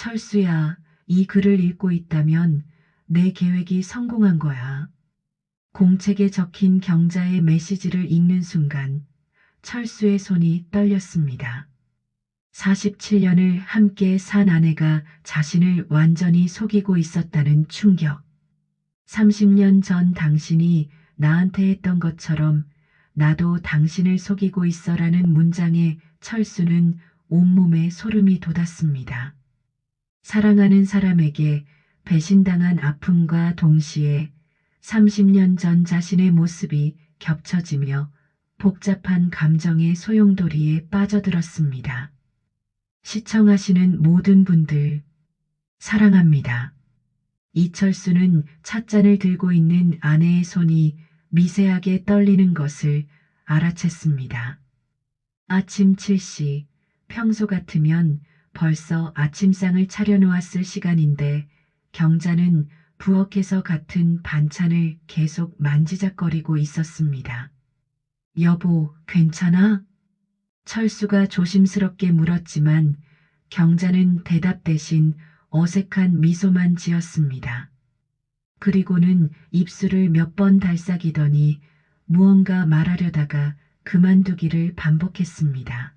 철수야, 이 글을 읽고 있다면 내 계획이 성공한 거야. 공책에 적힌 경자의 메시지를 읽는 순간 철수의 손이 떨렸습니다. 47년을 함께 산 아내가 자신을 완전히 속이고 있었다는 충격. 30년 전 당신이 나한테 했던 것처럼 나도 당신을 속이고 있어라는 문장에 철수는 온몸에 소름이 돋았습니다. 사랑하는 사람에게 배신당한 아픔과 동시에 30년 전 자신의 모습이 겹쳐지며 복잡한 감정의 소용돌이에 빠져들었습니다. 시청하시는 모든 분들, 사랑합니다. 이철수는 찻잔을 들고 있는 아내의 손이 미세하게 떨리는 것을 알아챘습니다. 아침 7시, 평소 같으면 벌써 아침상을 차려놓았을 시간인데 경자는 부엌에서 같은 반찬을 계속 만지작거리고 있었습니다. 여보, 괜찮아? 철수가 조심스럽게 물었지만 경자는 대답 대신 어색한 미소만 지었습니다. 그리고는 입술을 몇 번 달싹이더니 무언가 말하려다가 그만두기를 반복했습니다.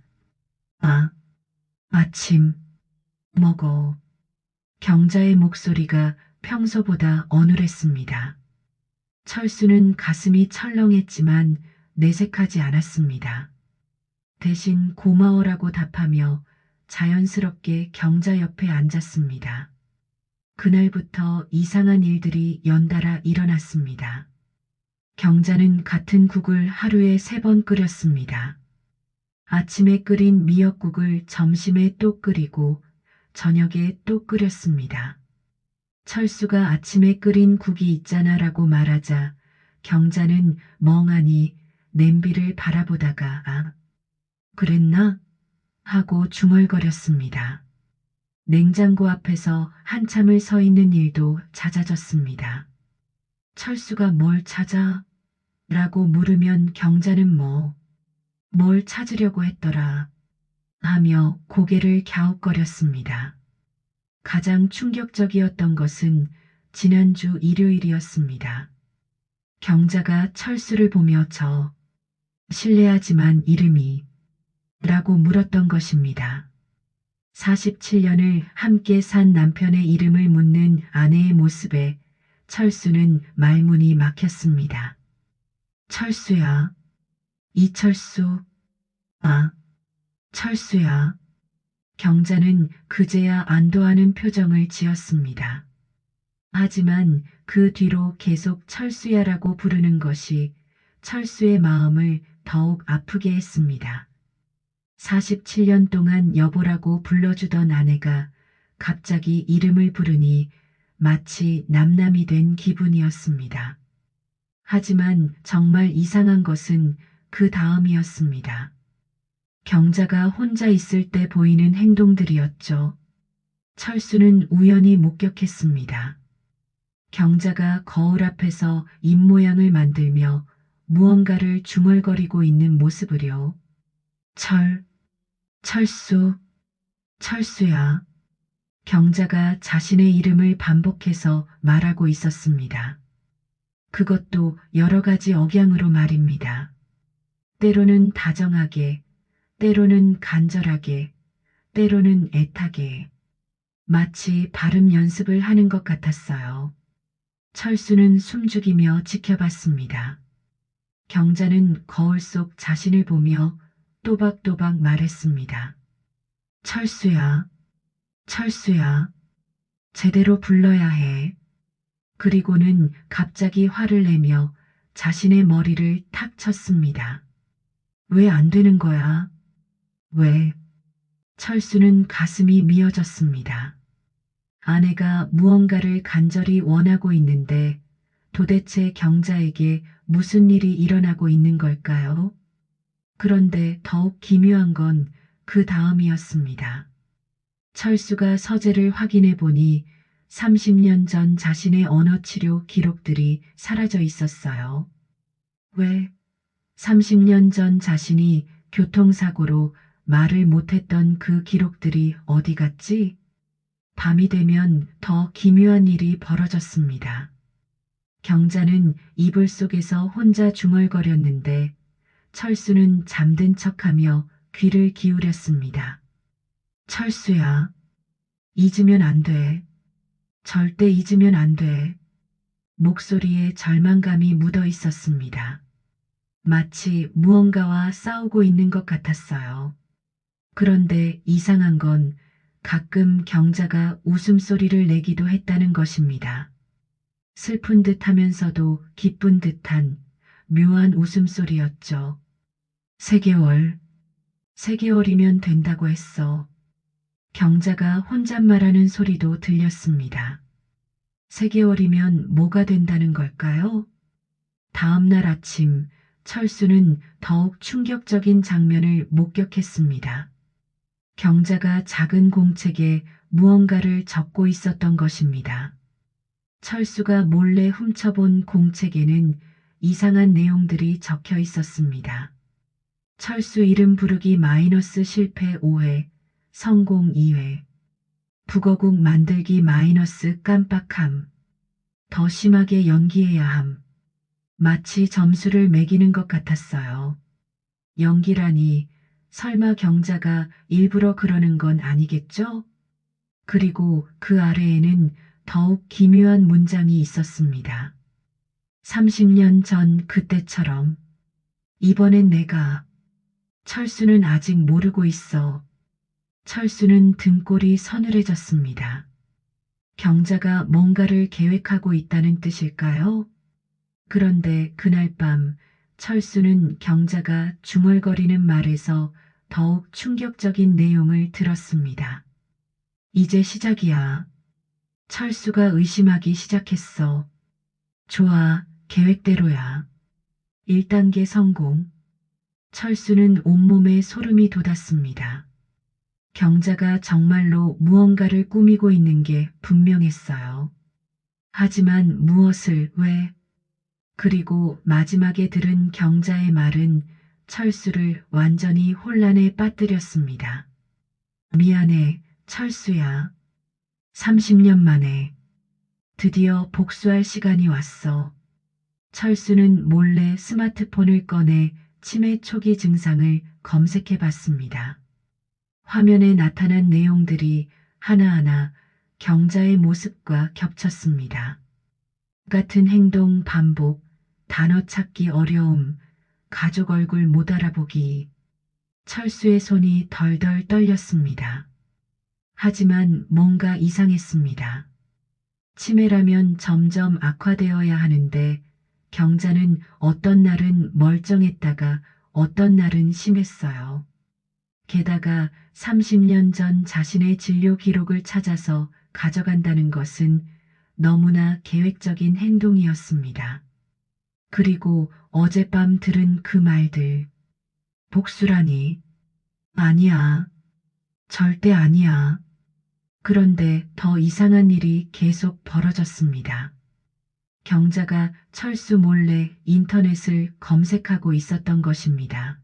아, 아침, 먹어. 경자의 목소리가 평소보다 어눌했습니다. 철수는 가슴이 철렁했지만 내색하지 않았습니다. 대신 고마워라고 답하며 자연스럽게 경자 옆에 앉았습니다. 그날부터 이상한 일들이 연달아 일어났습니다. 경자는 같은 국을 하루에 3번 끓였습니다. 아침에 끓인 미역국을 점심에 또 끓이고 저녁에 또 끓였습니다. 철수가 아침에 끓인 국이 있잖아라고 말하자 경자는 멍하니 냄비를 바라보다가 아, 그랬나? 하고 중얼거렸습니다. 냉장고 앞에서 한참을 서 있는 일도 잦아졌습니다. 철수가 뭘 찾아? 라고 물으면 경자는 뭘 찾으려고 했더라 하며 고개를 갸웃거렸습니다. 가장 충격적이었던 것은 지난주 일요일이었습니다. 경자가 철수를 보며 실례하지만 이름이 라고 물었던 것입니다. 47년을 함께 산 남편의 이름을 묻는 아내의 모습에 철수는 말문이 막혔습니다. 철수야. 이철수. 아, 철수야. 경자는 그제야 안도하는 표정을 지었습니다. 하지만 그 뒤로 계속 철수야라고 부르는 것이 철수의 마음을 더욱 아프게 했습니다. 47년 동안 여보라고 불러주던 아내가 갑자기 이름을 부르니 마치 남남이 된 기분이었습니다. 하지만 정말 이상한 것은 그 다음이었습니다. 경자가 혼자 있을 때 보이는 행동들이었죠. 철수는 우연히 목격했습니다. 경자가 거울 앞에서 입모양을 만들며 무언가를 중얼거리고 있는 모습을요. 철수, 철수야. 경자가 자신의 이름을 반복해서 말하고 있었습니다. 그것도 여러 가지 억양으로 말입니다. 때로는 다정하게, 때로는 간절하게, 때로는 애타게. 마치 발음 연습을 하는 것 같았어요. 철수는 숨죽이며 지켜봤습니다. 경자는 거울 속 자신을 보며 또박또박 말했습니다. 철수야, 철수야, 제대로 불러야 해. 그리고는 갑자기 화를 내며 자신의 머리를 탁 쳤습니다. 왜 안 되는 거야? 왜? 철수는 가슴이 미어졌습니다. 아내가 무언가를 간절히 원하고 있는데 도대체 경자에게 무슨 일이 일어나고 있는 걸까요? 그런데 더욱 기묘한 건 그 다음이었습니다. 철수가 서재를 확인해 보니 30년 전 자신의 언어치료 기록들이 사라져 있었어요. 왜? 30년 전 자신이 교통사고로 말을 못했던 그 기록들이 어디 갔지? 밤이 되면 더 기묘한 일이 벌어졌습니다. 경자는 이불 속에서 혼자 중얼거렸는데 철수는 잠든 척하며 귀를 기울였습니다. 철수야, 잊으면 안 돼. 절대 잊으면 안 돼. 목소리에 절망감이 묻어 있었습니다. 마치 무언가와 싸우고 있는 것 같았어요. 그런데 이상한 건 가끔 경자가 웃음소리를 내기도 했다는 것입니다. 슬픈 듯 하면서도 기쁜 듯한 묘한 웃음소리였죠. 3개월, 3개월이면 된다고 했어. 경자가 혼잣말하는 소리도 들렸습니다. 3개월이면 뭐가 된다는 걸까요? 다음 날 아침, 철수는 더욱 충격적인 장면을 목격했습니다. 경자가 작은 공책에 무언가를 적고 있었던 것입니다. 철수가 몰래 훔쳐본 공책에는 이상한 내용들이 적혀 있었습니다. 철수 이름 부르기 마이너스 실패 5회, 성공 2회, 북어국 만들기 마이너스 깜빡함, 더 심하게 연기해야 함. 마치 점수를 매기는 것 같았어요. 연기라니 설마 경자가 일부러 그러는 건 아니겠죠? 그리고 그 아래에는 더욱 기묘한 문장이 있었습니다. 30년 전 그때처럼 이번엔 내가 철수는 아직 모르고 있어. 철수는 등골이 서늘해졌습니다. 경자가 뭔가를 계획하고 있다는 뜻일까요? 그런데 그날 밤 철수는 경자가 중얼거리는 말에서 더욱 충격적인 내용을 들었습니다. 이제 시작이야. 철수가 의심하기 시작했어. 좋아, 계획대로야. 1단계 성공. 철수는 온몸에 소름이 돋았습니다. 경자가 정말로 무언가를 꾸미고 있는 게 분명했어요. 하지만 무엇을, 왜? 그리고 마지막에 들은 경자의 말은 철수를 완전히 혼란에 빠뜨렸습니다. 미안해, 철수야. 30년 만에 드디어 복수할 시간이 왔어. 철수는 몰래 스마트폰을 꺼내 치매 초기 증상을 검색해 봤습니다. 화면에 나타난 내용들이 하나하나 경자의 모습과 겹쳤습니다. 같은 행동 반복, 단어 찾기 어려움, 가족 얼굴 못 알아보기. 철수의 손이 덜덜 떨렸습니다. 하지만 뭔가 이상했습니다. 치매라면 점점 악화되어야 하는데 경자는 어떤 날은 멀쩡했다가 어떤 날은 심했어요. 게다가 30년 전 자신의 진료 기록을 찾아서 가져간다는 것은 너무나 계획적인 행동이었습니다. 그리고 어젯밤 들은 그 말들. 복수라니. 아니야. 절대 아니야. 그런데 더 이상한 일이 계속 벌어졌습니다. 경자가 철수 몰래 인터넷을 검색하고 있었던 것입니다.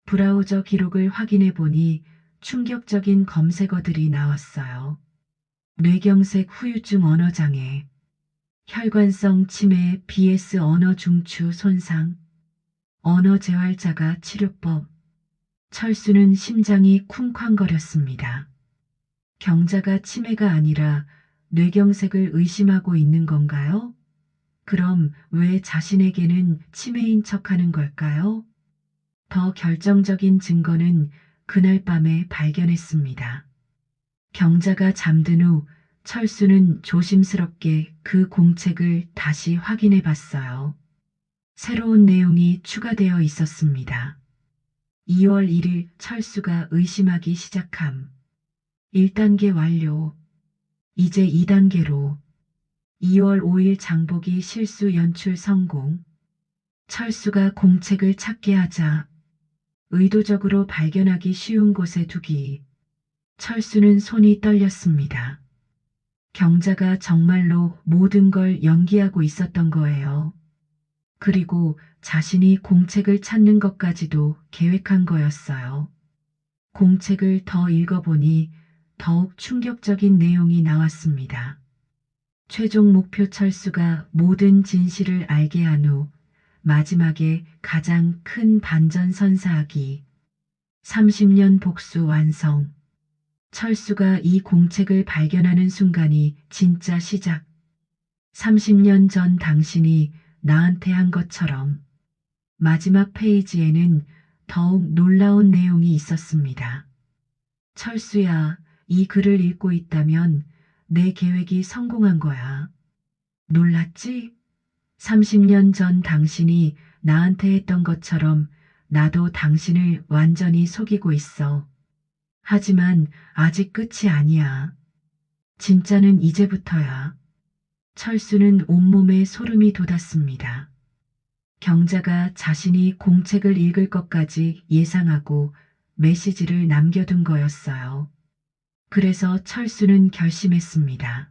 브라우저 기록을 확인해 보니 충격적인 검색어들이 나왔어요. 뇌경색 후유증 언어장애, 혈관성 치매 BS 언어 중추 손상, 언어 재활자가 치료법. 철수는 심장이 쿵쾅거렸습니다. 경자가 치매가 아니라 뇌경색을 의심하고 있는 건가요? 그럼 왜 자신에게는 치매인 척하는 걸까요? 더 결정적인 증거는 그날 밤에 발견했습니다. 경자가 잠든 후 철수는 조심스럽게 그 공책을 다시 확인해 봤어요. 새로운 내용이 추가되어 있었습니다. 2월 1일 철수가 의심하기 시작함. 1단계 완료. 이제 2단계로. 2월 5일 장보기 실수 연출 성공. 철수가 공책을 찾게 하자 의도적으로 발견하기 쉬운 곳에 두기. 철수는 손이 떨렸습니다. 경자가 정말로 모든 걸 연기하고 있었던 거예요. 그리고 자신이 공책을 찾는 것까지도 계획한 거였어요. 공책을 더 읽어보니 더욱 충격적인 내용이 나왔습니다. 최종 목표 철수가 모든 진실을 알게 한 후 마지막에 가장 큰 반전 선사하기. 30년 복수 완성. 철수가 이 공책을 발견하는 순간이 진짜 시작. 30년 전 당신이 나한테 한 것처럼. 마지막 페이지에는 더욱 놀라운 내용이 있었습니다. 철수야, 이 글을 읽고 있다면 내 계획이 성공한 거야. 놀랐지? 30년 전 당신이 나한테 했던 것처럼 나도 당신을 완전히 속이고 있어. 하지만 아직 끝이 아니야. 진짜는 이제부터야. 철수는 온몸에 소름이 돋았습니다. 경자가 자신이 공책을 읽을 것까지 예상하고 메시지를 남겨둔 거였어요. 그래서 철수는 결심했습니다.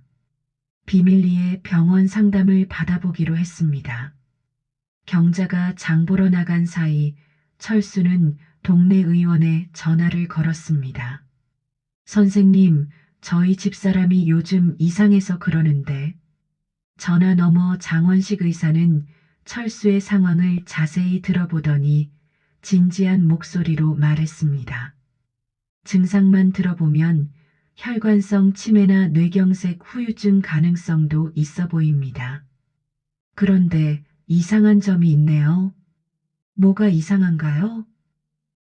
비밀리에 병원 상담을 받아보기로 했습니다. 경자가 장 보러 나간 사이 철수는 동네 의원에 전화를 걸었습니다. 선생님, 저희 집사람이 요즘 이상해서 그러는데. 전화 너머 장원식 의사는 철수의 상황을 자세히 들어보더니 진지한 목소리로 말했습니다. 증상만 들어보면 혈관성 치매나 뇌경색 후유증 가능성도 있어 보입니다. 그런데 이상한 점이 있네요. 뭐가 이상한가요?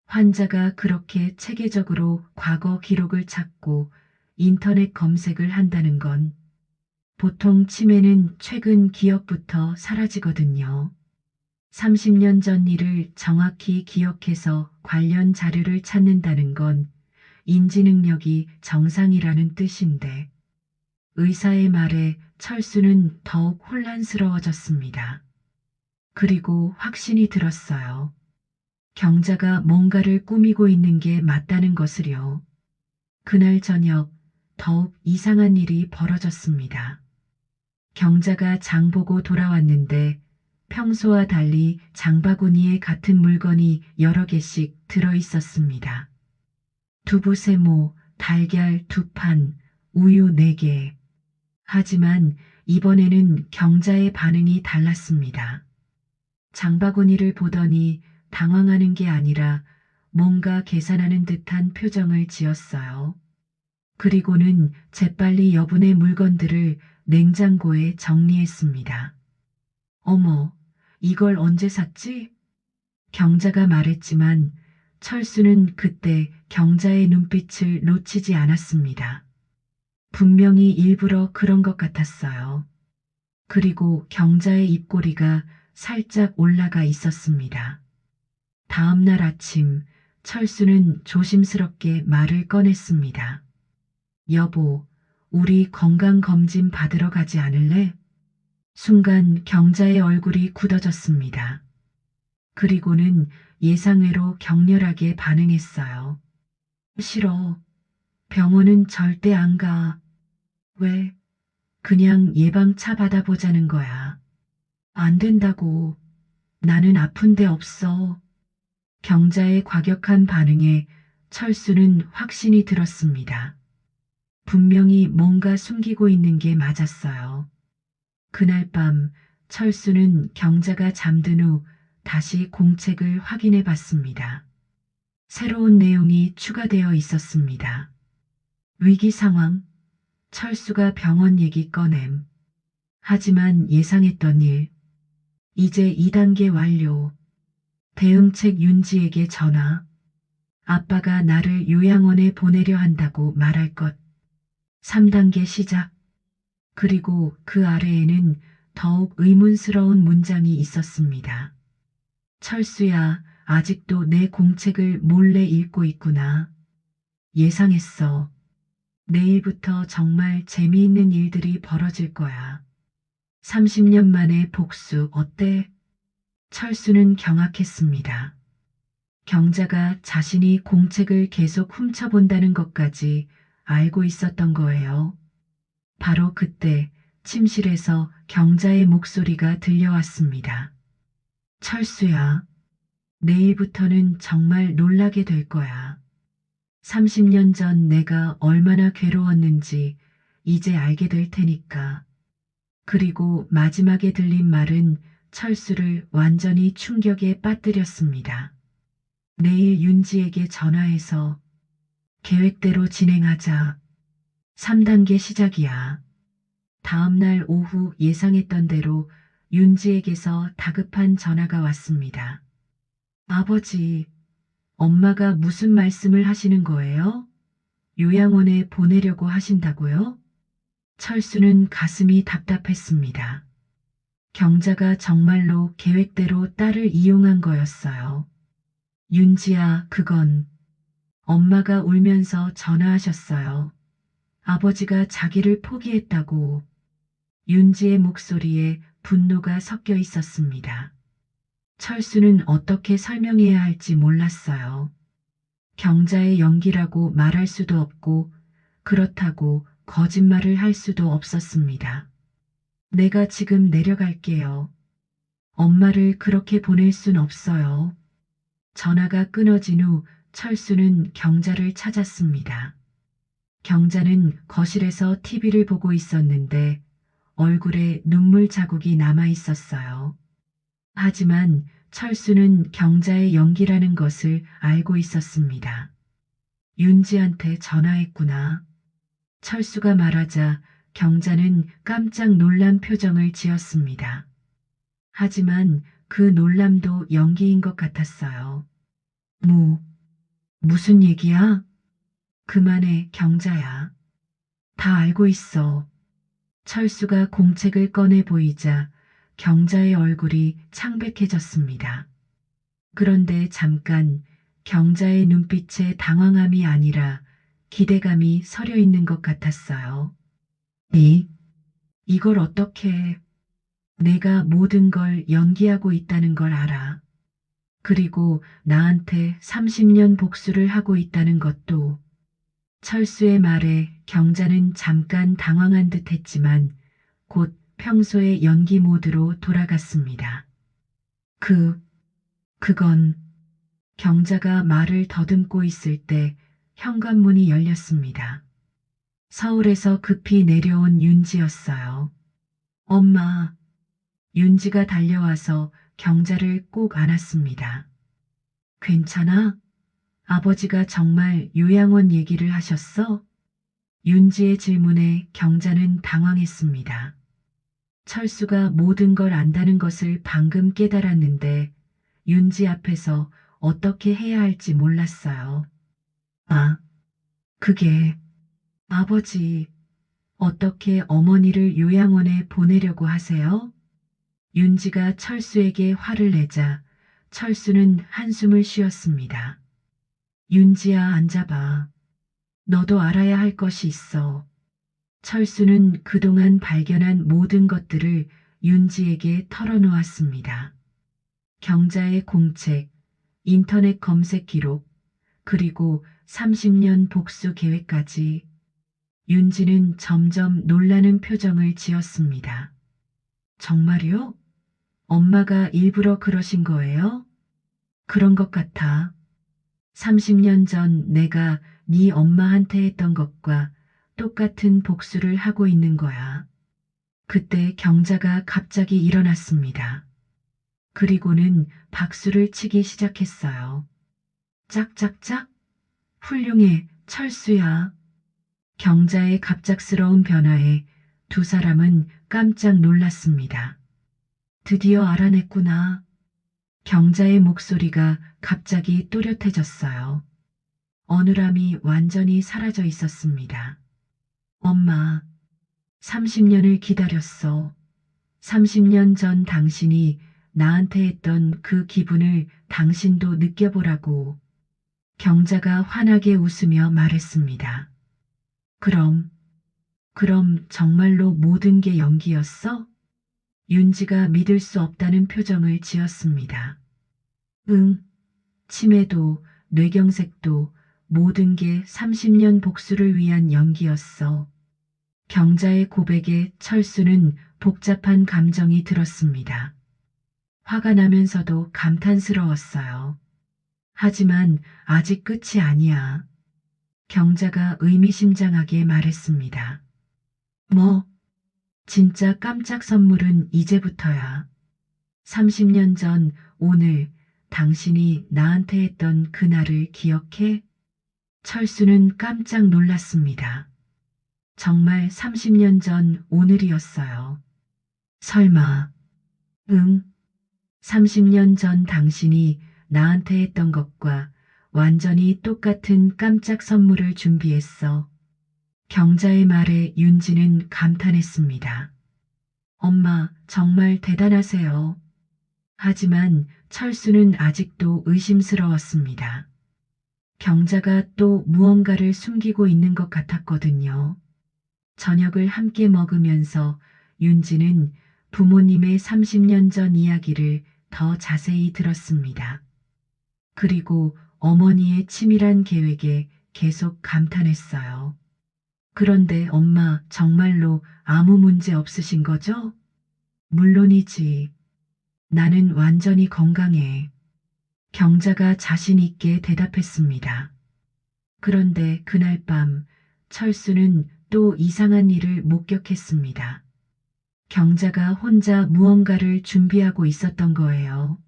환자가 그렇게 체계적으로 과거 기록을 찾고 인터넷 검색을 한다는 건 보통 치매는 최근 기억부터 사라지거든요. 30년 전 일을 정확히 기억해서 관련 자료를 찾는다는 건 인지 능력이 정상이라는 뜻인데 의사의 말에 철수는 더욱 혼란스러워졌습니다. 그리고 확신이 들었어요. 경자가 뭔가를 꾸미고 있는 게 맞다는 것을요. 그날 저녁 더욱 이상한 일이 벌어졌습니다. 경자가 장 보고 돌아왔는데 평소와 달리 장바구니에 같은 물건이 여러 개씩 들어 있었습니다. 두부 세모, 달걀 2판, 우유 4개. 하지만 이번에는 경자의 반응이 달랐습니다. 장바구니를 보더니 당황하는 게 아니라 뭔가 계산하는 듯한 표정을 지었어요. 그리고는 재빨리 여분의 물건들을 냉장고에 정리했습니다. 어머, 이걸 언제 샀지? 경자가 말했지만 철수는 그때 경자의 눈빛을 놓치지 않았습니다. 분명히 일부러 그런 것 같았어요. 그리고 경자의 입꼬리가 살짝 올라가 있었습니다. 다음 날 아침 철수는 조심스럽게 말을 꺼냈습니다. 여보, 우리 건강검진 받으러 가지 않을래? 순간 경자의 얼굴이 굳어졌습니다. 그리고는 예상외로 격렬하게 반응했어요. 싫어. 병원은 절대 안 가. 왜? 그냥 예방차 받아보자는 거야. 안 된다고. 나는 아픈 데 없어. 경자의 과격한 반응에 철수는 확신이 들었습니다. 분명히 뭔가 숨기고 있는 게 맞았어요. 그날 밤 철수는 경자가 잠든 후 다시 공책을 확인해 봤습니다. 새로운 내용이 추가되어 있었습니다. 위기 상황. 철수가 병원 얘기 꺼냄. 하지만 예상했던 일. 이제 2단계 완료. 대응책 윤지에게 전화. 아빠가 나를 요양원에 보내려 한다고 말할 것. 3단계 시작. 그리고 그 아래에는 더욱 의문스러운 문장이 있었습니다. 철수야, 아직도 내 공책을 몰래 읽고 있구나. 예상했어. 내일부터 정말 재미있는 일들이 벌어질 거야. 30년 만에 복수 어때? 철수는 경악했습니다. 경자가 자신이 공책을 계속 훔쳐본다는 것까지 알고 있었던 거예요. 바로 그때 침실에서 경자의 목소리가 들려왔습니다. 철수야, 내일부터는 정말 놀라게 될 거야. 30년 전 내가 얼마나 괴로웠는지 이제 알게 될 테니까. 그리고 마지막에 들린 말은 철수를 완전히 충격에 빠뜨렸습니다. 내일 윤지에게 전화해서 계획대로 진행하자. 3단계 시작이야. 다음날 오후 예상했던 대로 윤지에게서 다급한 전화가 왔습니다. 아버지, 엄마가 무슨 말씀을 하시는 거예요? 요양원에 보내려고 하신다고요? 철수는 가슴이 답답했습니다. 경자가 정말로 계획대로 딸을 이용한 거였어요. 윤지야, 그건 엄마가 울면서 전화하셨어요. 아버지가 자기를 포기했다고. 윤지의 목소리에 분노가 섞여 있었습니다. 철수는 어떻게 설명해야 할지 몰랐어요. 경자의 연기라고 말할 수도 없고 그렇다고 거짓말을 할 수도 없었습니다. 내가 지금 내려갈게요. 엄마를 그렇게 보낼 순 없어요. 전화가 끊어진 후 철수는 경자를 찾았습니다. 경자는 거실에서 TV를 보고 있었는데 얼굴에 눈물 자국이 남아 있었어요. 하지만 철수는 경자의 연기라는 것을 알고 있었습니다. 윤지한테 전화했구나. 철수가 말하자 경자는 깜짝 놀란 표정을 지었습니다. 하지만 그 놀람도 연기인 것 같았어요. 무슨 얘기야? 그만해, 경자야. 다 알고 있어. 철수가 공책을 꺼내 보이자 경자의 얼굴이 창백해졌습니다. 그런데 잠깐 경자의 눈빛에 당황함이 아니라 기대감이 서려 있는 것 같았어요. 이걸 어떻게 내가 모든 걸 연기하고 있다는 걸 알아. 그리고 나한테 30년 복수를 하고 있다는 것도. 철수의 말에 경자는 잠깐 당황한 듯 했지만 곧 평소의 연기 모드로 돌아갔습니다. 그건 경자가 말을 더듬고 있을 때 현관문이 열렸습니다. 서울에서 급히 내려온 윤지였어요. 엄마, 윤지가 달려와서 경자를 꼭 안았습니다. 괜찮아? 아버지가 정말 요양원 얘기를 하셨어? 윤지의 질문에 경자는 당황했습니다. 철수가 모든 걸 안다는 것을 방금 깨달았는데 윤지 앞에서 어떻게 해야 할지 몰랐어요. 그게 아버지, 어떻게 어머니를 요양원에 보내려고 하세요? 윤지가 철수에게 화를 내자 철수는 한숨을 쉬었습니다. 윤지야, 앉아봐. 너도 알아야 할 것이 있어. 철수는 그동안 발견한 모든 것들을 윤지에게 털어놓았습니다. 경자의 공책, 인터넷 검색 기록, 그리고 30년 복수 계획까지. 윤지는 점점 놀라는 표정을 지었습니다. 정말요? 엄마가 일부러 그러신 거예요? 그런 것 같아. 30년 전 내가 네 엄마한테 했던 것과 똑같은 복수를 하고 있는 거야. 그때 경자가 갑자기 일어났습니다. 그리고는 박수를 치기 시작했어요. 짝짝짝? 훌륭해, 철수야. 경자의 갑작스러운 변화에 두 사람은 깜짝 놀랐습니다. 드디어 알아냈구나. 경자의 목소리가 갑자기 또렷해졌어요. 어눌함이 완전히 사라져 있었습니다. 엄마, 30년을 기다렸어. 30년 전 당신이 나한테 했던 그 기분을 당신도 느껴보라고. 경자가 환하게 웃으며 말했습니다. 그럼 정말로 모든 게 연기였어? 윤지가 믿을 수 없다는 표정을 지었습니다. 응, 치매도 뇌경색도 모든 게 30년 복수를 위한 연기였어. 경자의 고백에 철수는 복잡한 감정이 들었습니다. 화가 나면서도 감탄스러웠어요. 하지만 아직 끝이 아니야. 경자가 의미심장하게 말했습니다. 뭐, 진짜 깜짝 선물은 이제부터야. 30년 전 오늘 당신이 나한테 했던 그날을 기억해? 철수는 깜짝 놀랐습니다. 정말 30년 전 오늘이었어요. 설마, 응? 30년 전 당신이 나한테 했던 것과 완전히 똑같은 깜짝 선물을 준비했어. 경자의 말에 윤지는 감탄했습니다. 엄마, 정말 대단하세요. 하지만 철수는 아직도 의심스러웠습니다. 경자가 또 무언가를 숨기고 있는 것 같았거든요. 저녁을 함께 먹으면서 윤지는 부모님의 30년 전 이야기를 더 자세히 들었습니다. 그리고 어머니의 치밀한 계획에 계속 감탄했어요. 그런데 엄마 정말로 아무 문제 없으신 거죠? 물론이지. 나는 완전히 건강해. 경자가 자신 있게 대답했습니다. 그런데 그날 밤 철수는 또 이상한 일을 목격했습니다. 경자가 혼자 무언가를 준비하고 있었던 거예요.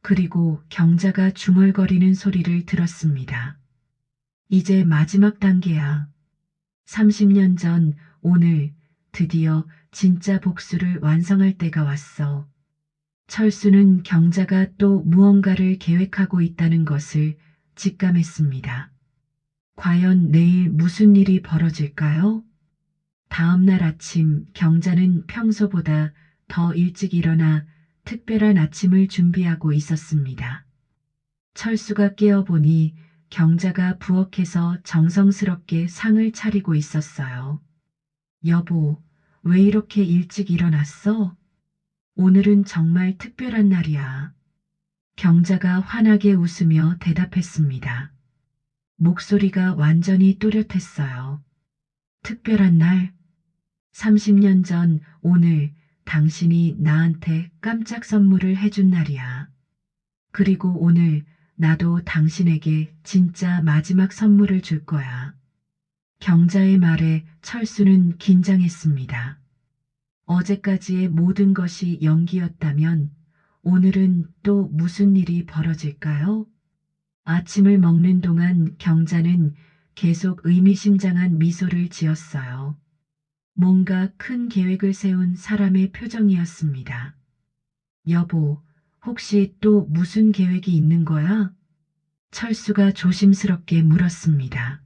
그리고 경자가 중얼거리는 소리를 들었습니다. 이제 마지막 단계야. 30년 전 오늘 드디어 진짜 복수를 완성할 때가 왔어. 철수는 경자가 또 무언가를 계획하고 있다는 것을 직감했습니다. 과연 내일 무슨 일이 벌어질까요? 다음 날 아침 경자는 평소보다 더 일찍 일어나 특별한 아침을 준비하고 있었습니다. 철수가 깨어보니 경자가 부엌에서 정성스럽게 상을 차리고 있었어요. 여보, 왜 이렇게 일찍 일어났어? 오늘은 정말 특별한 날이야. 경자가 환하게 웃으며 대답했습니다. 목소리가 완전히 또렷했어요. 특별한 날? 30년 전 오늘 당신이 나한테 깜짝 선물을 해준 날이야. 그리고 오늘 나도 당신에게 진짜 마지막 선물을 줄 거야. 경자의 말에 철수는 긴장했습니다. 어제까지의 모든 것이 연기였다면 오늘은 또 무슨 일이 벌어질까요? 아침을 먹는 동안 경자는 계속 의미심장한 미소를 지었어요. 뭔가 큰 계획을 세운 사람의 표정이었습니다. 여보, 혹시 또 무슨 계획이 있는 거야? 철수가 조심스럽게 물었습니다.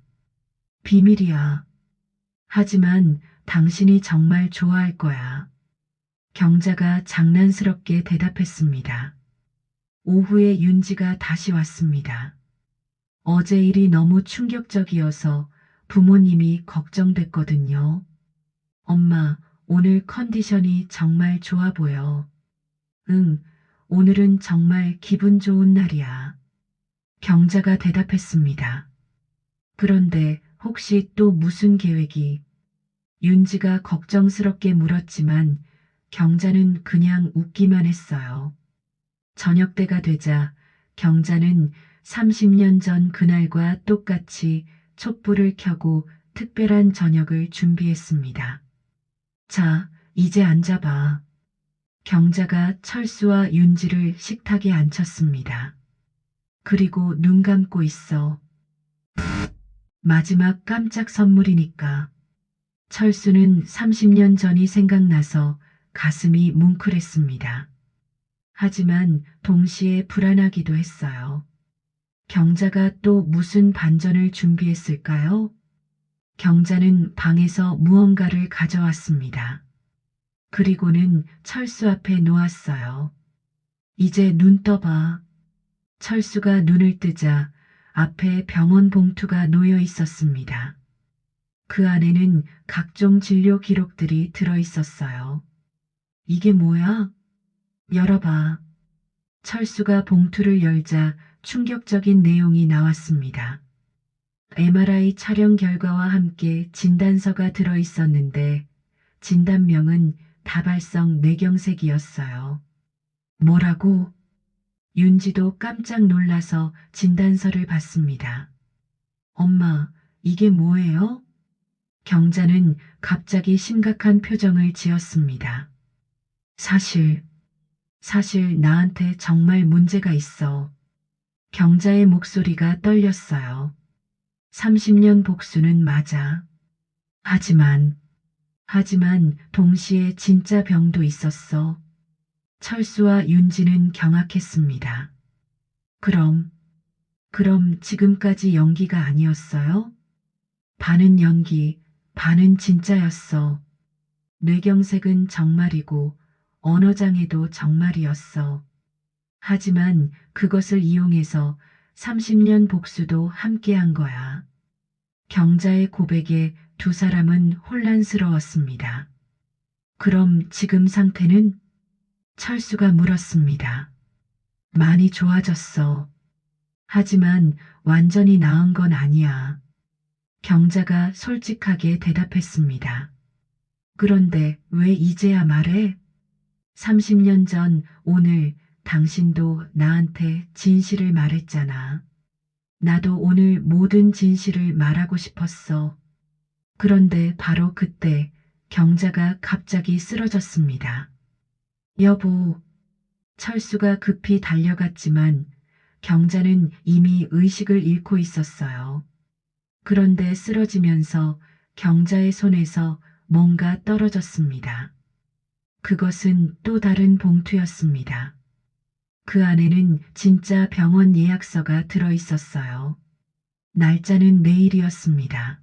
비밀이야. 하지만 당신이 정말 좋아할 거야. 경자가 장난스럽게 대답했습니다. 오후에 윤지가 다시 왔습니다. 어제 일이 너무 충격적이어서 부모님이 걱정됐거든요. 엄마, 오늘 컨디션이 정말 좋아 보여. 응, 오늘은 정말 기분 좋은 날이야. 경자가 대답했습니다. 그런데 혹시 또 무슨 계획이? 윤지가 걱정스럽게 물었지만 경자는 그냥 웃기만 했어요. 저녁 때가 되자 경자는 30년 전 그날과 똑같이 촛불을 켜고 특별한 저녁을 준비했습니다. 자, 이제 앉아봐. 경자가 철수와 윤지를 식탁에 앉혔습니다. 그리고 눈 감고 있어. 마지막 깜짝 선물이니까. 철수는 30년 전이 생각나서 가슴이 뭉클했습니다. 하지만 동시에 불안하기도 했어요. 경자가 또 무슨 반전을 준비했을까요? 경자는 방에서 무언가를 가져왔습니다. 그리고는 철수 앞에 놓았어요. 이제 눈 떠봐. 철수가 눈을 뜨자 앞에 병원 봉투가 놓여 있었습니다. 그 안에는 각종 진료 기록들이 들어 있었어요. 이게 뭐야? 열어봐. 철수가 봉투를 열자 충격적인 내용이 나왔습니다. MRI 촬영 결과와 함께 진단서가 들어 있었는데 진단명은 다발성 뇌경색이었어요. 뭐라고? 윤지도 깜짝 놀라서 진단서를 봤습니다. 엄마, 이게 뭐예요? 경자는 갑자기 심각한 표정을 지었습니다. 사실, 사실 나한테 정말 문제가 있어. 경자의 목소리가 떨렸어요. 30년 복수는 맞아. 하지만, 하지만 동시에 진짜 병도 있었어. 철수와 윤지는 경악했습니다. 그럼, 그럼 지금까지 연기가 아니었어요? 반은 연기, 반은 진짜였어. 뇌경색은 정말이고 언어장애도 정말이었어. 하지만 그것을 이용해서 30년 복수도 함께한 거야. 경자의 고백에 두 사람은 혼란스러웠습니다. 그럼 지금 상태는? 철수가 물었습니다. 많이 좋아졌어. 하지만 완전히 나은 건 아니야. 경자가 솔직하게 대답했습니다. 그런데 왜 이제야 말해? 30년 전 오늘 당신도 나한테 진실을 말했잖아. 나도 오늘 모든 진실을 말하고 싶었어. 그런데 바로 그때 경자가 갑자기 쓰러졌습니다. 여보, 철수가 급히 달려갔지만 경자는 이미 의식을 잃고 있었어요. 그런데 쓰러지면서 경자의 손에서 뭔가 떨어졌습니다. 그것은 또 다른 봉투였습니다. 그 안에는 진짜 병원 예약서가 들어 있었어요. 날짜는 내일이었습니다.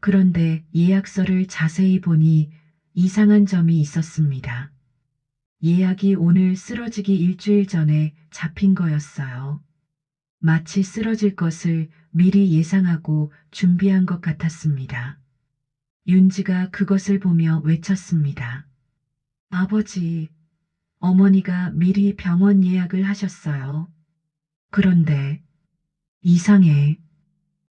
그런데 예약서를 자세히 보니 이상한 점이 있었습니다. 예약이 오늘 쓰러지기 일주일 전에 잡힌 거였어요. 마치 쓰러질 것을 미리 예상하고 준비한 것 같았습니다. 윤지가 그것을 보며 외쳤습니다. 아버지, 어머니가 미리 병원 예약을 하셨어요. 그런데 이상해.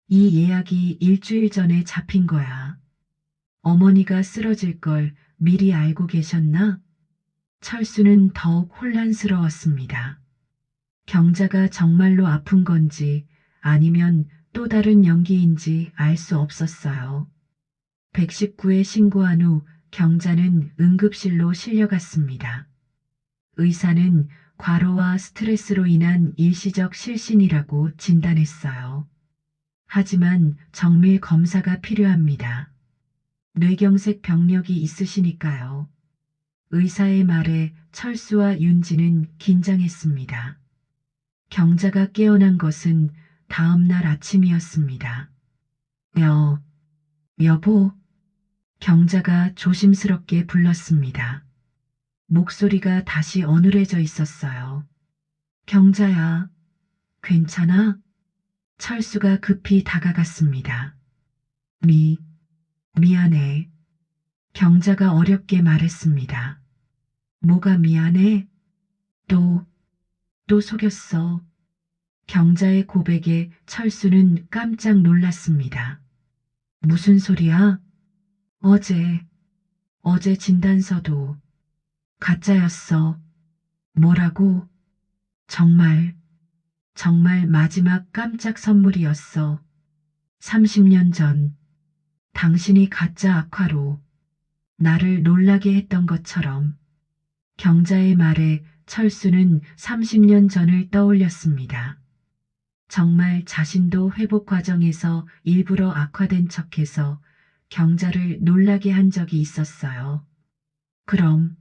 이 예약이 일주일 전에 잡힌 거야. 어머니가 쓰러질 걸 미리 알고 계셨나? 철수는 더욱 혼란스러웠습니다. 경자가 정말로 아픈 건지 아니면 또 다른 연기인지 알 수 없었어요. 119에 신고한 후 경자는 응급실로 실려갔습니다. 의사는 과로와 스트레스로 인한 일시적 실신이라고 진단했어요. 하지만 정밀 검사가 필요합니다. 뇌경색 병력이 있으시니까요. 의사의 말에 철수와 윤지는 긴장했습니다. 경자가 깨어난 것은 다음 날 아침이었습니다. 여보, 경자가 조심스럽게 불렀습니다. 목소리가 다시 어눌해져 있었어요. 경자야, 괜찮아? 철수가 급히 다가갔습니다. 미안해. 경자가 어렵게 말했습니다. 뭐가 미안해? 또, 또 속였어. 경자의 고백에 철수는 깜짝 놀랐습니다. 무슨 소리야? 어제 진단서도 가짜였어. 뭐라고? 정말, 정말 마지막 깜짝 선물이었어. 30년 전, 당신이 가짜 악화로 나를 놀라게 했던 것처럼. 경자의 말에 철수는 30년 전을 떠올렸습니다. 정말 자신도 회복 과정에서 일부러 악화된 척해서 경자를 놀라게 한 적이 있었어요. 그럼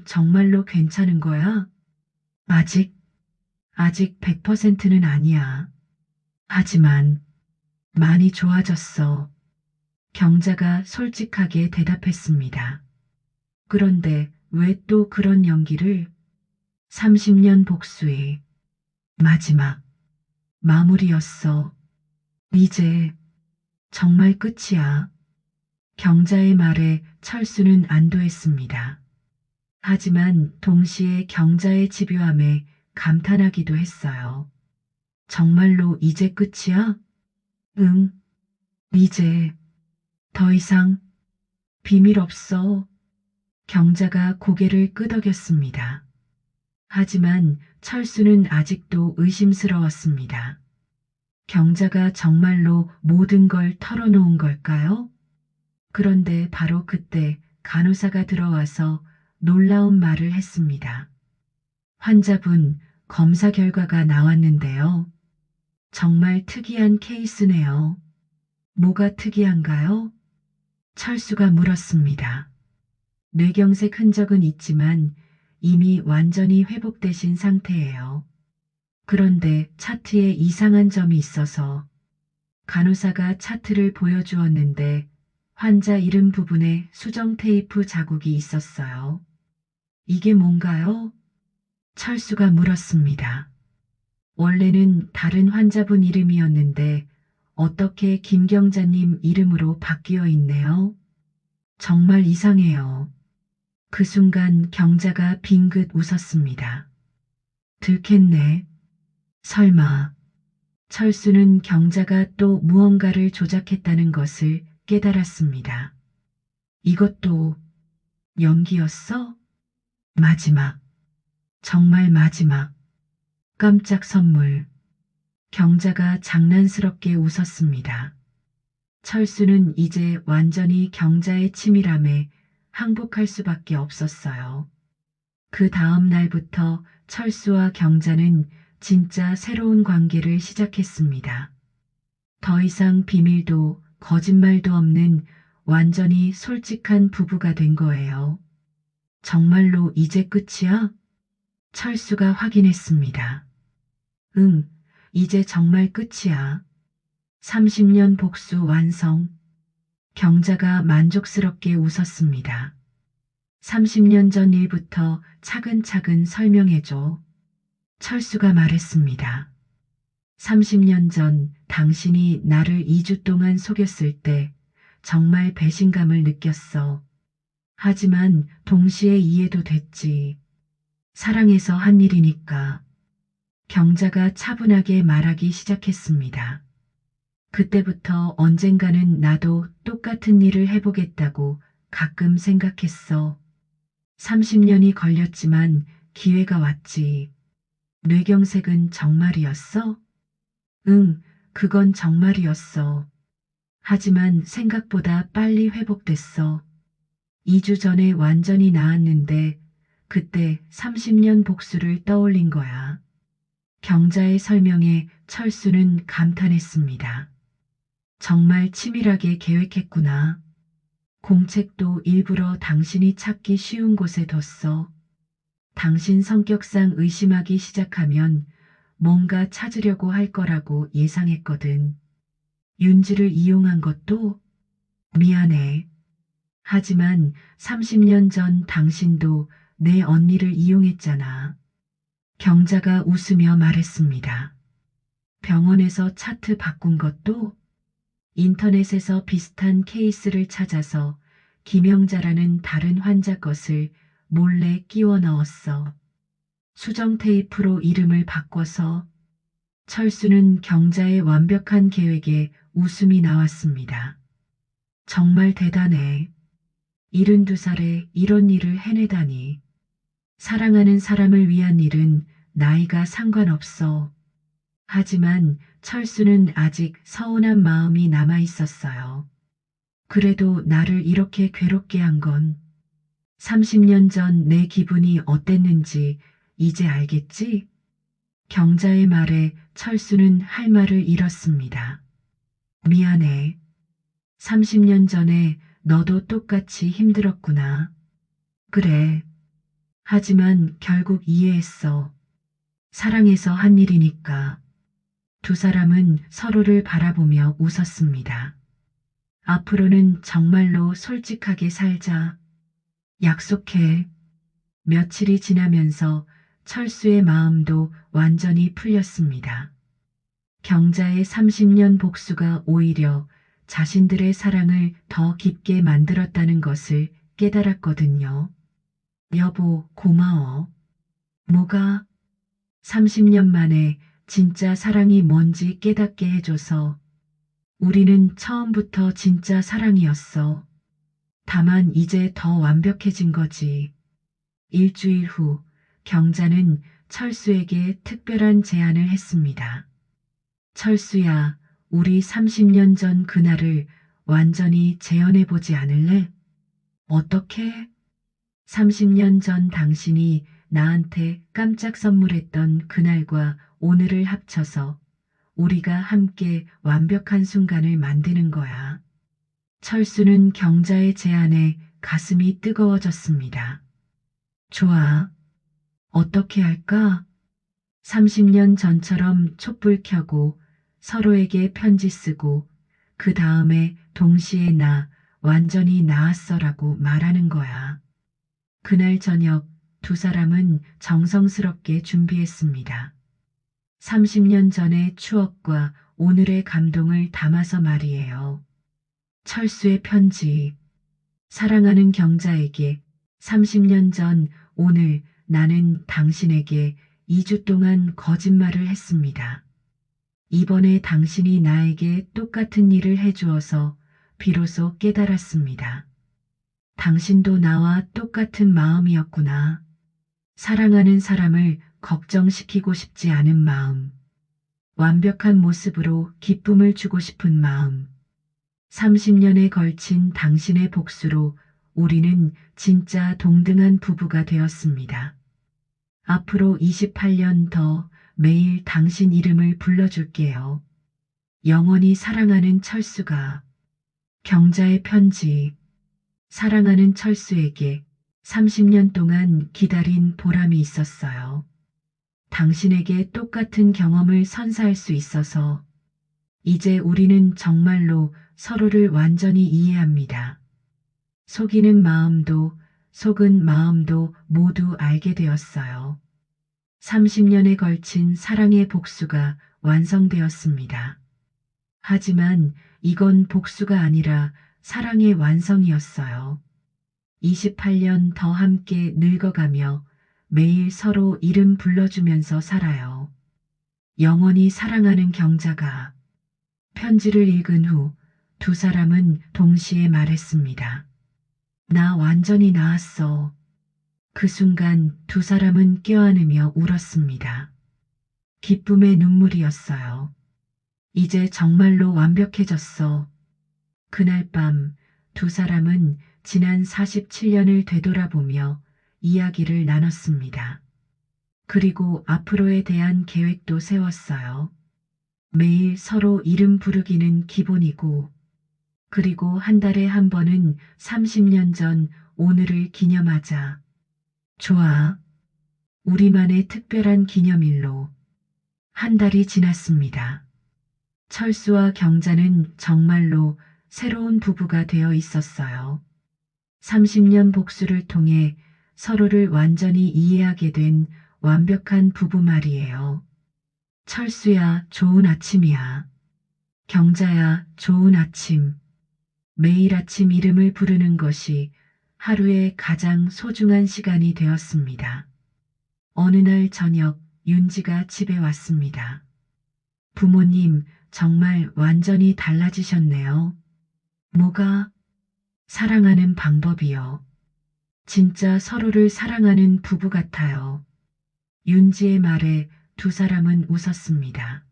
정말로 괜찮은 거야? 아직 100%는 아니야. 하지만 많이 좋아졌어. 경자가 솔직하게 대답했습니다. 그런데 왜 또 그런 연기를? 30년 복수의 마지막 마무리였어. 이제 정말 끝이야. 경자의 말에 철수는 안도했습니다. 하지만 동시에 경자의 집요함에 감탄하기도 했어요. 정말로 이제 끝이야? 응, 이제 더 이상 비밀 없어. 경자가 고개를 끄덕였습니다. 하지만 철수는 아직도 의심스러웠습니다. 경자가 정말로 모든 걸 털어놓은 걸까요? 그런데 바로 그때 간호사가 들어와서 놀라운 말을 했습니다. 환자분, 검사 결과가 나왔는데요. 정말 특이한 케이스네요. 뭐가 특이한가요? 철수가 물었습니다. 뇌경색 흔적은 있지만 이미 완전히 회복되신 상태예요. 그런데 차트에 이상한 점이 있어서 간호사가 차트를 보여주었는데 환자 이름 부분에 수정 테이프 자국이 있었어요. 이게 뭔가요? 철수가 물었습니다. 원래는 다른 환자분 이름이었는데 어떻게 김경자님 이름으로 바뀌어 있네요? 정말 이상해요. 그 순간 경자가 빙긋 웃었습니다. 들켰네. 설마. 철수는 경자가 또 무언가를 조작했다는 것을 깨달았습니다. 이것도 연기였어? 마지막. 정말 마지막. 깜짝 선물. 경자가 장난스럽게 웃었습니다. 철수는 이제 완전히 경자의 치밀함에 항복할 수밖에 없었어요. 그 다음 날부터 철수와 경자는 진짜 새로운 관계를 시작했습니다. 더 이상 비밀도 거짓말도 없는 완전히 솔직한 부부가 된 거예요. 정말로 이제 끝이야? 철수가 확인했습니다. 응, 이제 정말 끝이야. 30년 복수 완성. 경자가 만족스럽게 웃었습니다. 30년 전 일부터 차근차근 설명해줘. 철수가 말했습니다. 30년 전 당신이 나를 2주 동안 속였을 때 정말 배신감을 느꼈어. 하지만 동시에 이해도 됐지. 사랑해서 한 일이니까. 경자가 차분하게 말하기 시작했습니다. 그때부터 언젠가는 나도 똑같은 일을 해보겠다고 가끔 생각했어. 30년이 걸렸지만 기회가 왔지. 뇌경색은 정말이었어? 응, 그건 정말이었어. 하지만 생각보다 빨리 회복됐어. 2주 전에 완전히 나았는데 그때 30년 복수를 떠올린 거야. 경자의 설명에 철수는 감탄했습니다. 정말 치밀하게 계획했구나. 공책도 일부러 당신이 찾기 쉬운 곳에 뒀어. 당신 성격상 의심하기 시작하면 뭔가 찾으려고 할 거라고 예상했거든. 윤지를 이용한 것도 미안해. 하지만 30년 전 당신도 내 언니를 이용했잖아. 경자가 웃으며 말했습니다. 병원에서 차트 바꾼 것도 인터넷에서 비슷한 케이스를 찾아서 김영자라는 다른 환자 것을 몰래 끼워 넣었어. 수정 테이프로 이름을 바꿔서 철수는 경자의 완벽한 계획에 웃음이 나왔습니다. 정말 대단해. 72살에 이런 일을 해내다니. 사랑하는 사람을 위한 일은 나이가 상관없어. 하지만 철수는 아직 서운한 마음이 남아 있었어요. 그래도 나를 이렇게 괴롭게 한 건 30년 전 내 기분이 어땠는지 이제 알겠지? 경자의 말에 철수는 할 말을 잃었습니다. 미안해. 30년 전에 너도 똑같이 힘들었구나. 그래. 하지만 결국 이해했어. 사랑해서 한 일이니까. 두 사람은 서로를 바라보며 웃었습니다. 앞으로는 정말로 솔직하게 살자. 약속해. 며칠이 지나면서 철수의 마음도 완전히 풀렸습니다. 경자의 30년 복수가 오히려 자신들의 사랑을 더 깊게 만들었다는 것을 깨달았거든요. 여보, 고마워. 뭐가? 30년 만에 진짜 사랑이 뭔지 깨닫게 해줘서 우리는 처음부터 진짜 사랑이었어. 다만 이제 더 완벽해진 거지. 일주일 후 경자는 철수에게 특별한 제안을 했습니다. 철수야, 우리 30년 전 그날을 완전히 재현해보지 않을래? 어떻게? 30년 전 당신이 나한테 깜짝 선물했던 그날과 오늘을 합쳐서 우리가 함께 완벽한 순간을 만드는 거야. 철수는 경자의 제안에 가슴이 뜨거워졌습니다. 좋아. 어떻게 할까? 30년 전처럼 촛불 켜고 서로에게 편지 쓰고 그 다음에 동시에 나 완전히 나았어라고 말하는 거야. 그날 저녁 두 사람은 정성스럽게 준비했습니다. 30년 전의 추억과 오늘의 감동을 담아서 말이에요. 철수의 편지. 사랑하는 경자에게 30년 전 오늘 나는 당신에게 2주 동안 거짓말을 했습니다. 이번에 당신이 나에게 똑같은 일을 해주어서 비로소 깨달았습니다. 당신도 나와 똑같은 마음이었구나. 사랑하는 사람을 걱정시키고 싶지 않은 마음. 완벽한 모습으로 기쁨을 주고 싶은 마음. 30년에 걸친 당신의 복수로 우리는 진짜 동등한 부부가 되었습니다. 앞으로 28년 더 매일 당신 이름을 불러줄게요. 영원히 사랑하는 철수가. 경자의 편지. 사랑하는 철수에게 30년 동안 기다린 보람이 있었어요. 당신에게 똑같은 경험을 선사할 수 있어서 이제 우리는 정말로 서로를 완전히 이해합니다. 속이는 마음도 속은 마음도 모두 알게 되었어요. 30년에 걸친 사랑의 복수가 완성되었습니다. 하지만 이건 복수가 아니라 사랑의 완성이었어요. 28년 더 함께 늙어가며 매일 서로 이름 불러주면서 살아요. 영원히 사랑하는 경자가. 편지를 읽은 후 두 사람은 동시에 말했습니다. 나 완전히 나았어. 그 순간 두 사람은 껴안으며 울었습니다. 기쁨의 눈물이었어요. 이제 정말로 완벽해졌어. 그날 밤 두 사람은 지난 47년을 되돌아보며 이야기를 나눴습니다. 그리고 앞으로에 대한 계획도 세웠어요. 매일 서로 이름 부르기는 기본이고, 그리고 한 달에 한 번은 30년 전 오늘을 기념하자. 좋아. 우리만의 특별한 기념일로. 한 달이 지났습니다. 철수와 경자는 정말로 새로운 부부가 되어 있었어요. 30년 복수를 통해 서로를 완전히 이해하게 된 완벽한 부부 말이에요. 철수야, 좋은 아침이야. 경자야, 좋은 아침. 매일 아침 이름을 부르는 것이 하루의 가장 소중한 시간이 되었습니다. 어느 날 저녁 윤지가 집에 왔습니다. 부모님, 정말 완전히 달라지셨네요. 뭐가? 사랑하는 방법이요. 진짜 서로를 사랑하는 부부 같아요. 윤지의 말에 두 사람은 웃었습니다.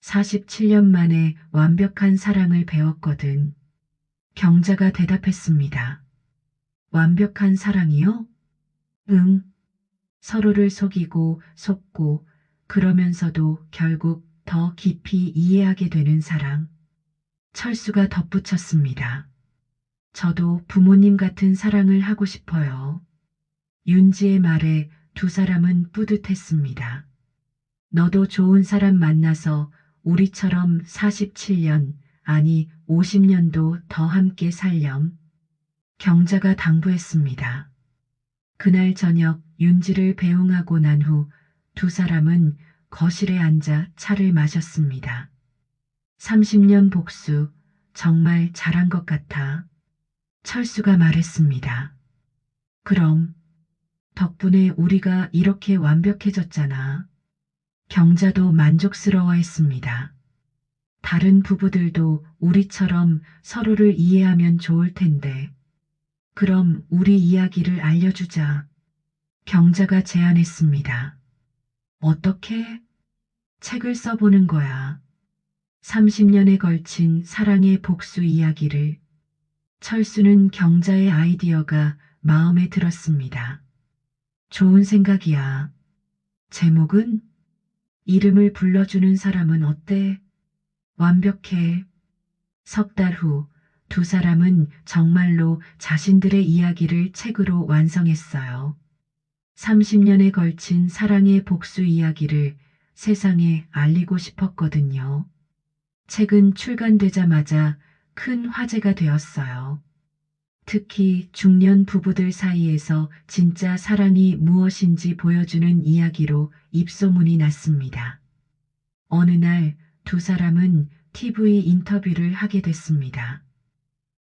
47년 만에 완벽한 사랑을 배웠거든. 경자가 대답했습니다. 완벽한 사랑이요? 응. 서로를 속이고 속고 그러면서도 결국 더 깊이 이해하게 되는 사랑. 철수가 덧붙였습니다. 저도 부모님 같은 사랑을 하고 싶어요. 윤지의 말에 두 사람은 뿌듯했습니다. 너도 좋은 사람 만나서 우리처럼 47년, 아니 50년도 더 함께 살렴. 경자가 당부했습니다. 그날 저녁 윤지를 배웅하고 난 후 두 사람은 거실에 앉아 차를 마셨습니다. 30년 복수, 정말 잘한 것 같아. 철수가 말했습니다. 그럼, 덕분에 우리가 이렇게 완벽해졌잖아. 경자도 만족스러워했습니다. 다른 부부들도 우리처럼 서로를 이해하면 좋을 텐데. 그럼 우리 이야기를 알려주자. 경자가 제안했습니다. 어떻게? 책을 써보는 거야. 30년에 걸친 사랑의 복수 이야기를. 철수는 경자의 아이디어가 마음에 들었습니다. 좋은 생각이야. 제목은 이름을 불러주는 사람은 어때? 완벽해. 석 달 후 두 사람은 정말로 자신들의 이야기를 책으로 완성했어요. 30년에 걸친 사랑의 복수 이야기를 세상에 알리고 싶었거든요. 책은 출간되자마자 큰 화제가 되었어요. 특히 중년 부부들 사이에서 진짜 사랑이 무엇인지 보여주는 이야기로 입소문이 났습니다. 어느 날 두 사람은 TV 인터뷰를 하게 됐습니다.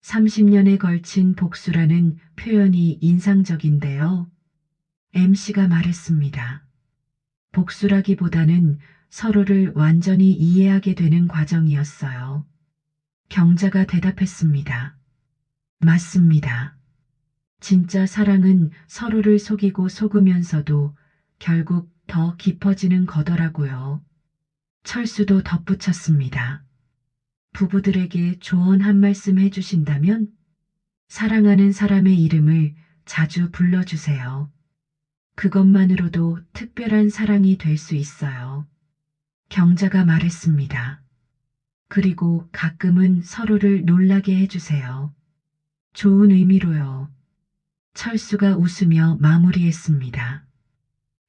30년에 걸친 복수라는 표현이 인상적인데요. MC가 말했습니다. 복수라기보다는 서로를 완전히 이해하게 되는 과정이었어요. 경자가 대답했습니다. 맞습니다. 진짜 사랑은 서로를 속이고 속으면서도 결국 더 깊어지는 거더라고요. 철수도 덧붙였습니다. 부부들에게 조언 한 말씀 해주신다면 사랑하는 사람의 이름을 자주 불러주세요. 그것만으로도 특별한 사랑이 될 수 있어요. 경자가 말했습니다. 그리고 가끔은 서로를 놀라게 해주세요. 좋은 의미로요. 철수가 웃으며 마무리했습니다.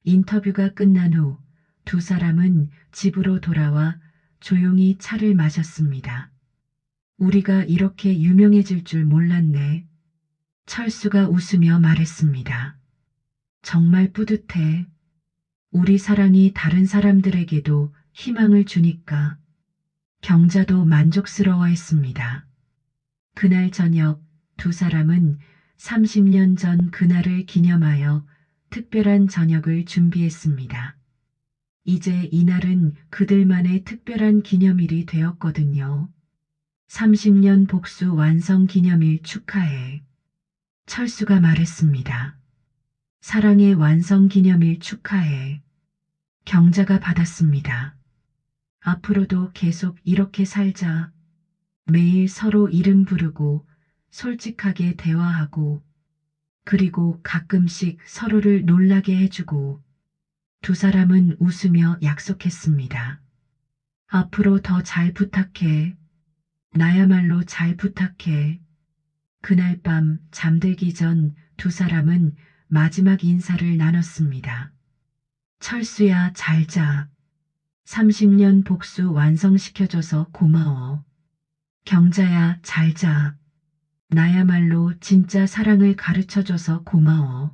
인터뷰가 끝난 후 두 사람은 집으로 돌아와 조용히 차를 마셨습니다. 우리가 이렇게 유명해질 줄 몰랐네. 철수가 웃으며 말했습니다. 정말 뿌듯해. 우리 사랑이 다른 사람들에게도 희망을 주니까. 경자도 만족스러워했습니다. 그날 저녁 두 사람은 30년 전 그날을 기념하여 특별한 저녁을 준비했습니다. 이제 이날은 그들만의 특별한 기념일이 되었거든요. 30년 복수 완성 기념일 축하해. 철수가 말했습니다. 사랑의 완성 기념일 축하해. 경자가 받았습니다. 앞으로도 계속 이렇게 살자. 매일 서로 이름 부르고 솔직하게 대화하고 그리고 가끔씩 서로를 놀라게 해주고 두 사람은 웃으며 약속했습니다. 앞으로 더 잘 부탁해. 나야말로 잘 부탁해. 그날 밤 잠들기 전 두 사람은 마지막 인사를 나눴습니다. 철수야 잘 자. 30년 복수 완성시켜줘서 고마워. 경자야 잘 자. 나야말로 진짜 사랑을 가르쳐줘서 고마워.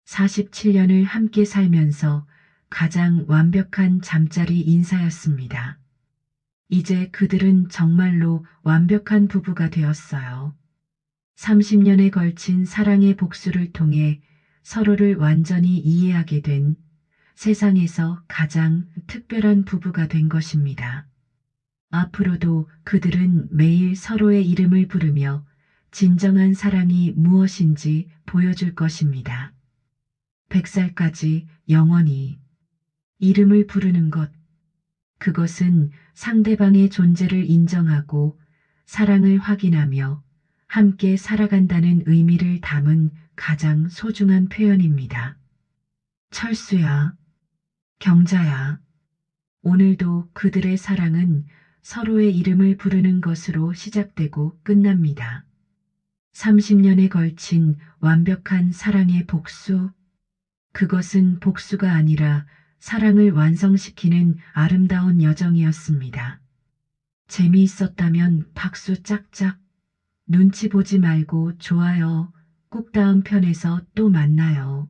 47년을 함께 살면서 가장 완벽한 잠자리 인사였습니다. 이제 그들은 정말로 완벽한 부부가 되었어요. 30년에 걸친 사랑의 복수를 통해 서로를 완전히 이해하게 된 세상에서 가장 특별한 부부가 된 것입니다. 앞으로도 그들은 매일 서로의 이름을 부르며 진정한 사랑이 무엇인지 보여줄 것입니다. 100살까지 영원히 이름을 부르는 것. 그것은 상대방의 존재를 인정하고 사랑을 확인하며 함께 살아간다는 의미를 담은 가장 소중한 표현입니다. 철수야, 경자야, 오늘도 그들의 사랑은 서로의 이름을 부르는 것으로 시작되고 끝납니다. 30년에 걸친 완벽한 사랑의 복수. 그것은 복수가 아니라 사랑을 완성시키는 아름다운 여정이었습니다. 재미있었다면 박수 짝짝. 눈치 보지 말고 좋아요. 꼭 다음 편에서 또 만나요.